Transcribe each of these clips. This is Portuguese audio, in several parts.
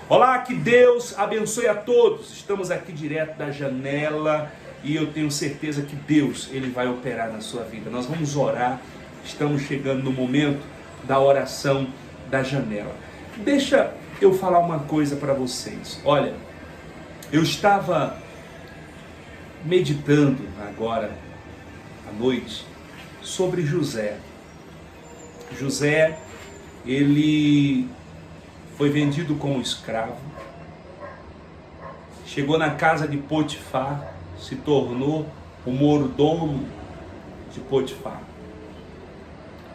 Olá, que Deus abençoe a todos. Estamos aqui direto da janela e eu tenho certeza que Deus, Ele vai operar na sua vida. Nós vamos orar, estamos chegando no momento da oração da janela. Deixa eu falar uma coisa para vocês. Olha, eu estava meditando agora à noite sobre José. José, ele foi vendido como escravo, chegou na casa de Potifar, se tornou o mordomo de Potifar.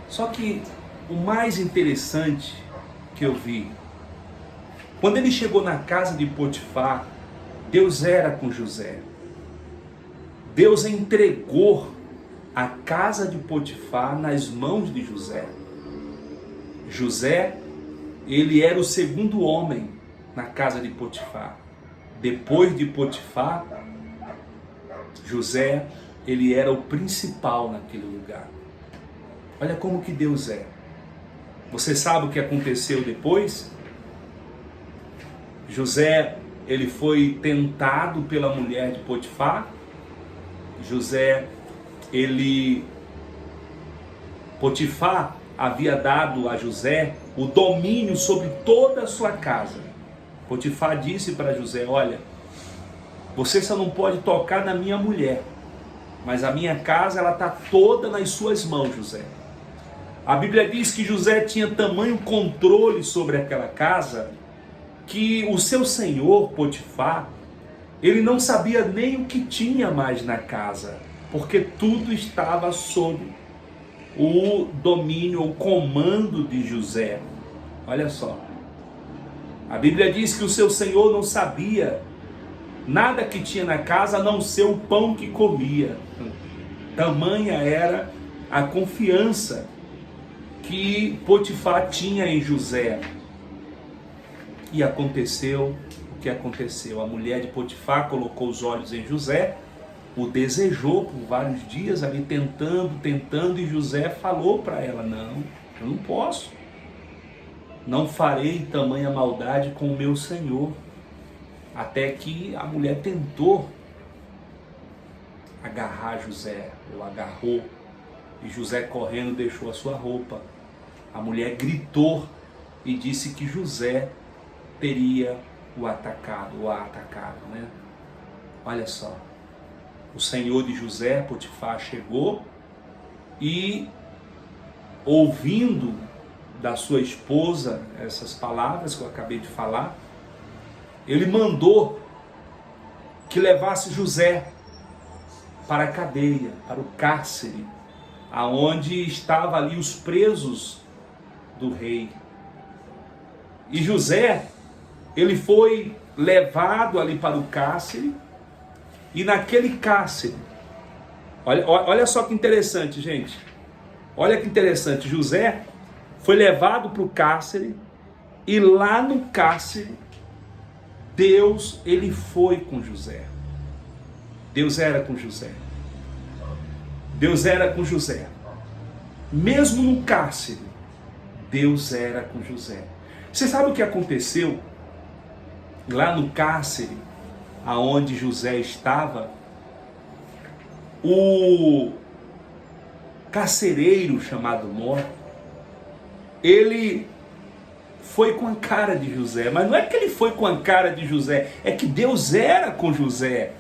Só que o mais interessante que eu vi, quando ele chegou na casa de Potifar, Deus era com José. Deus entregou a casa de Potifar nas mãos de José. José, ele era o segundo homem na casa de Potifar. Depois de Potifar, José, ele era o principal naquele lugar. Olha como que Deus é. Você sabe o que aconteceu depois? José, ele foi tentado pela mulher de Potifar. Potifar havia dado a José o domínio sobre toda a sua casa. Potifar disse para José: olha, você só não pode tocar na minha mulher, mas a minha casa ela está toda nas suas mãos, José. A Bíblia diz que José tinha tamanho controle sobre aquela casa que o seu senhor Potifar, ele não sabia nem o que tinha mais na casa, porque tudo estava sob o domínio, o comando de José. Olha só, a Bíblia diz que o seu senhor não sabia nada que tinha na casa a não ser o pão que comia. Tamanha era a confiança que Potifar tinha em José. E aconteceu o que aconteceu. A mulher de Potifar colocou os olhos em José, o desejou por vários dias ali tentando, e José falou para ela: não, eu não posso. Não farei tamanha maldade com o meu senhor. Até que a mulher tentou agarrar José, ou agarrou, e José correndo deixou a sua roupa. A mulher gritou e disse que José teria o atacado, ou a atacado, né? Olha só, o senhor de José, Potifar, chegou e, ouvindo da sua esposa essas palavras que eu acabei de falar, ele mandou que levasse José para a cadeia, para o cárcere, aonde estavam ali os presos do rei. E José, ele foi levado ali para o cárcere, e naquele cárcere, olha só que interessante, gente, olha que interessante, José foi levado para o cárcere, e lá no cárcere, Deus, ele foi com José. Deus era com José. Deus era com José. Mesmo no cárcere, Deus era com José. Você sabe o que aconteceu? Lá no cárcere, aonde José estava, o carcereiro chamado Mó, ele foi com a cara de José. Mas não é que ele foi com a cara de José, é que Deus era com José.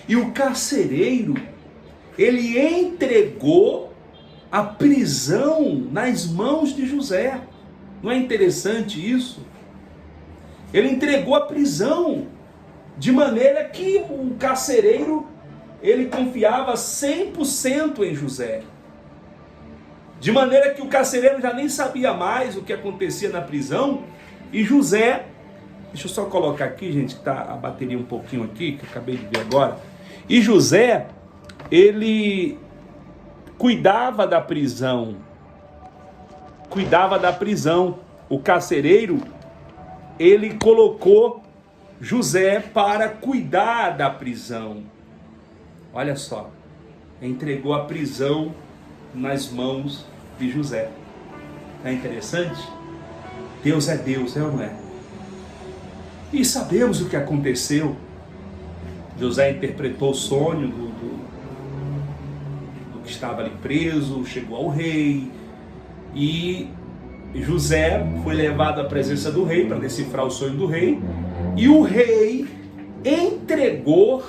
E o carcereiro, ele entregou a prisão nas mãos de José. Não é interessante isso? Ele entregou a prisão, de maneira que o carcereiro, ele confiava 100% em José. De maneira que o carcereiro já nem sabia mais o que acontecia na prisão. E José, deixa eu só colocar aqui, gente, que tá a bateria um pouquinho aqui, que eu acabei de ver agora. E José, ele cuidava da prisão. O carcereiro, ele colocou José para cuidar da prisão. Olha só, entregou a prisão nas mãos de José. É interessante? Deus é Deus, é ou não é? E sabemos o que aconteceu. José interpretou o sonho do que estava ali preso, chegou ao rei, e José foi levado à presença do rei para decifrar o sonho do rei, e o rei entregou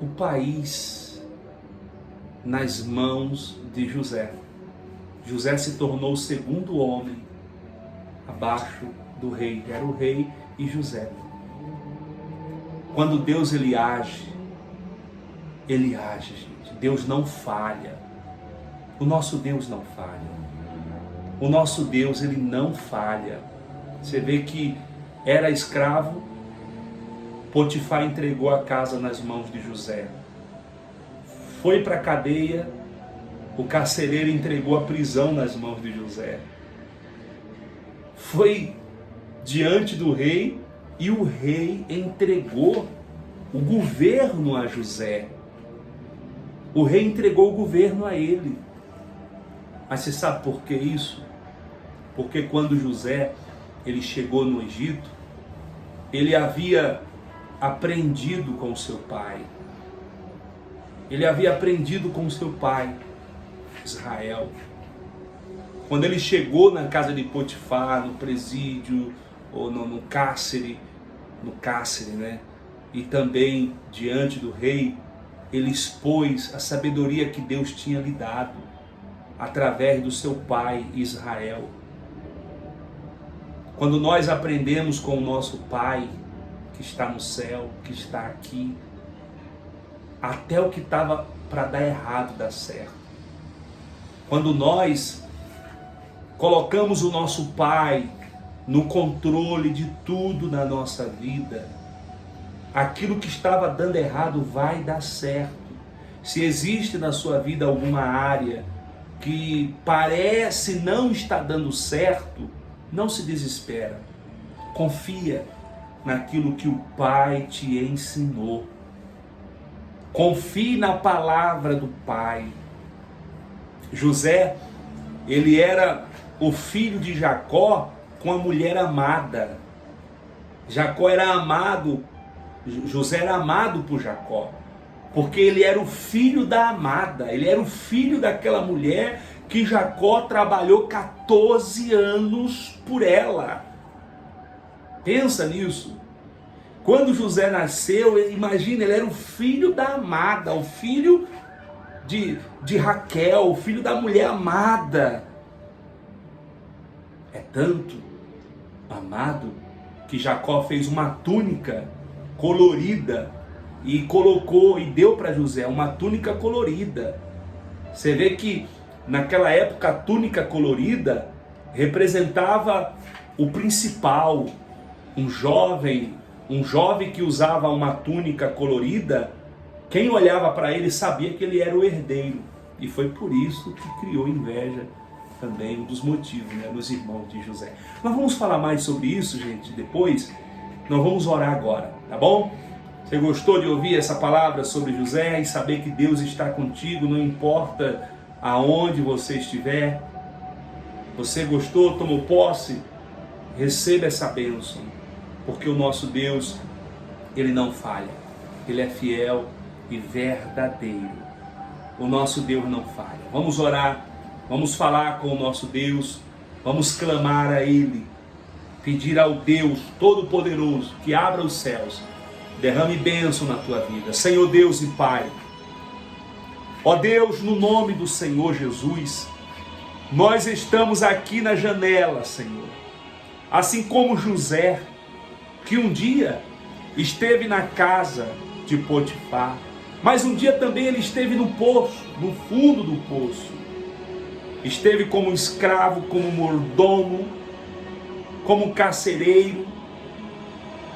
o país nas mãos de José. José se tornou o segundo homem abaixo do rei. Era o rei e José. Quando Deus ele age, gente. Deus não falha. O nosso Deus não falha. O nosso Deus ele não falha. Você vê que era escravo, Potifar entregou a casa nas mãos de José. Foi para a cadeia, o carcereiro entregou a prisão nas mãos de José. Foi diante do rei e o rei entregou o governo a José. O rei entregou o governo a ele. Mas você sabe por que isso? Porque quando José ele chegou no Egito, ele havia aprendido com seu pai. Ele havia aprendido com seu pai, Israel. Quando ele chegou na casa de Potifar, no presídio, ou no cárcere, né? E também diante do rei, ele expôs a sabedoria que Deus tinha lhe dado, através do seu pai Israel. Quando nós aprendemos com o nosso pai, que está no céu, que está aqui, até o que estava para dar errado dá certo. Quando nós colocamos o nosso pai no controle de tudo na nossa vida, aquilo que estava dando errado vai dar certo. Se existe na sua vida alguma área que parece não estar dando certo, não se desespera. Confia naquilo que o Pai te ensinou. Confie na palavra do Pai. José, ele era o filho de Jacó com a mulher amada. Jacó era amado, José era amado por Jacó, porque ele era o filho da amada, ele era o filho daquela mulher que Jacó trabalhou 14 anos por ela. Pensa nisso. Quando José nasceu, imagina, ele era o filho da amada, o filho de Raquel, o filho da mulher amada. É tanto amado que Jacó fez uma túnica colorida e colocou e deu para José uma túnica colorida. Você vê que naquela época a túnica colorida representava o principal. Um jovem que usava uma túnica colorida, quem olhava para ele sabia que ele era o herdeiro. E foi por isso que criou inveja também, um dos motivos, né, nos irmãos de José. Nós vamos falar mais sobre isso, gente, depois. Nós vamos orar agora, tá bom? Você gostou de ouvir essa palavra sobre José e saber que Deus está contigo, não importa aonde você estiver? Você gostou, tomou posse? Receba essa bênção, porque o nosso Deus, ele não falha, ele é fiel e verdadeiro. O nosso Deus não falha. Vamos orar, vamos falar com o nosso Deus, vamos clamar a Ele, pedir ao Deus Todo-Poderoso que abra os céus, derrame bênção na tua vida. Senhor Deus e Pai, ó Deus, no nome do Senhor Jesus, nós estamos aqui na janela, Senhor, assim como José, que um dia esteve na casa de Potifar, mas um dia também ele esteve no poço, no fundo do poço. Esteve como escravo, como mordomo, como carcereiro,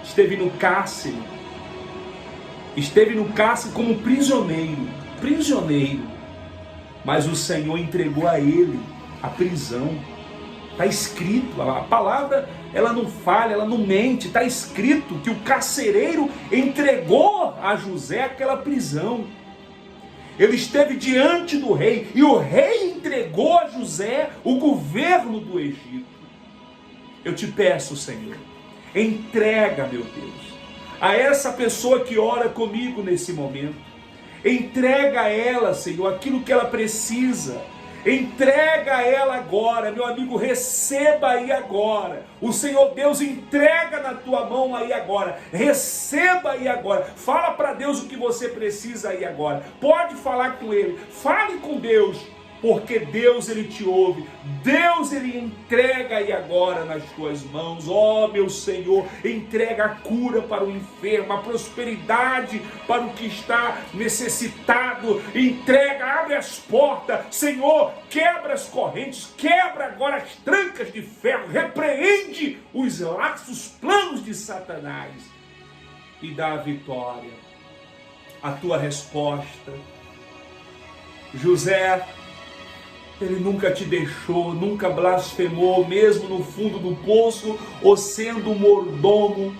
esteve no cárcere como prisioneiro, mas o Senhor entregou a ele a prisão. Está escrito, a palavra ela não falha, ela não mente, está escrito que o carcereiro entregou a José aquela prisão. Ele esteve diante do rei e o rei entregou a José o governo do Egito. Eu te peço, Senhor, Entrega, meu Deus, a essa pessoa que ora comigo nesse momento. Entrega a ela, Senhor, aquilo que ela precisa. Entrega a ela agora, meu amigo, receba aí agora. O Senhor Deus entrega na tua mão aí agora. Receba aí agora. Fala para Deus o que você precisa aí agora. Pode falar com Ele. Fale com Deus. Porque Deus, Ele te ouve. Deus, Ele entrega aí agora nas tuas mãos. Ó, meu Senhor, entrega a cura para o enfermo, a prosperidade para o que está necessitado. Entrega, abre as portas. Senhor, quebra as correntes, quebra agora as trancas de ferro, repreende os laços, planos de Satanás e dá a vitória. A tua resposta. José, ele nunca te deixou, nunca blasfemou, mesmo no fundo do poço, ou sendo mordomo,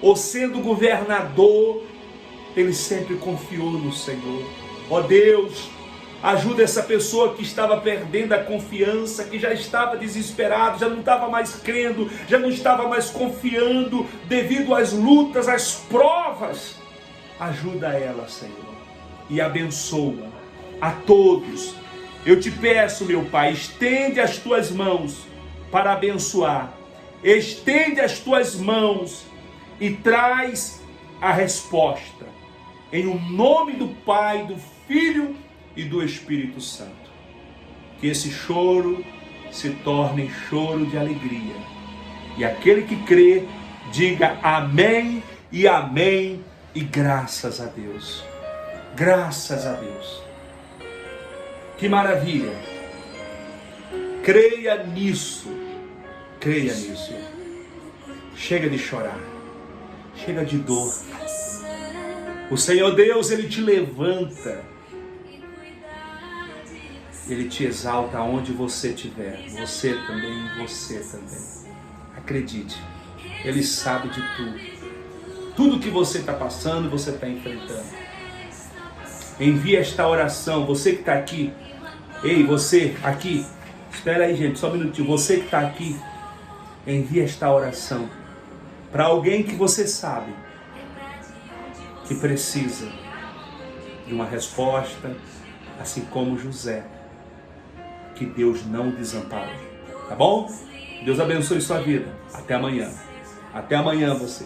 ou sendo governador, ele sempre confiou no Senhor. Ó Deus, ajuda essa pessoa que estava perdendo a confiança, que já estava desesperado, já não estava mais crendo, já não estava mais confiando, devido às lutas, às provas. Ajuda ela, Senhor, e abençoa a todos. Eu te peço, meu Pai, estende as tuas mãos para abençoar. Estende as tuas mãos e traz a resposta. Em o nome do Pai, do Filho e do Espírito Santo. Que esse choro se torne choro de alegria. E aquele que crê, diga amém e amém e graças a Deus. Graças a Deus. Que maravilha! Creia nisso. Creia nisso. Chega de chorar. Chega de dor. O Senhor Deus, Ele te levanta. Ele te exalta aonde você estiver. Você também, você também. Acredite. Ele sabe de tudo. Tudo que você está passando, você está enfrentando. Envie esta oração. Você que está aqui. Ei, você aqui, espera aí, gente, só um minutinho. Você que está aqui, envie esta oração para alguém que você sabe que precisa de uma resposta, assim como José. Que Deus não desampare. Tá bom? Deus abençoe sua vida. Até amanhã. Até amanhã você.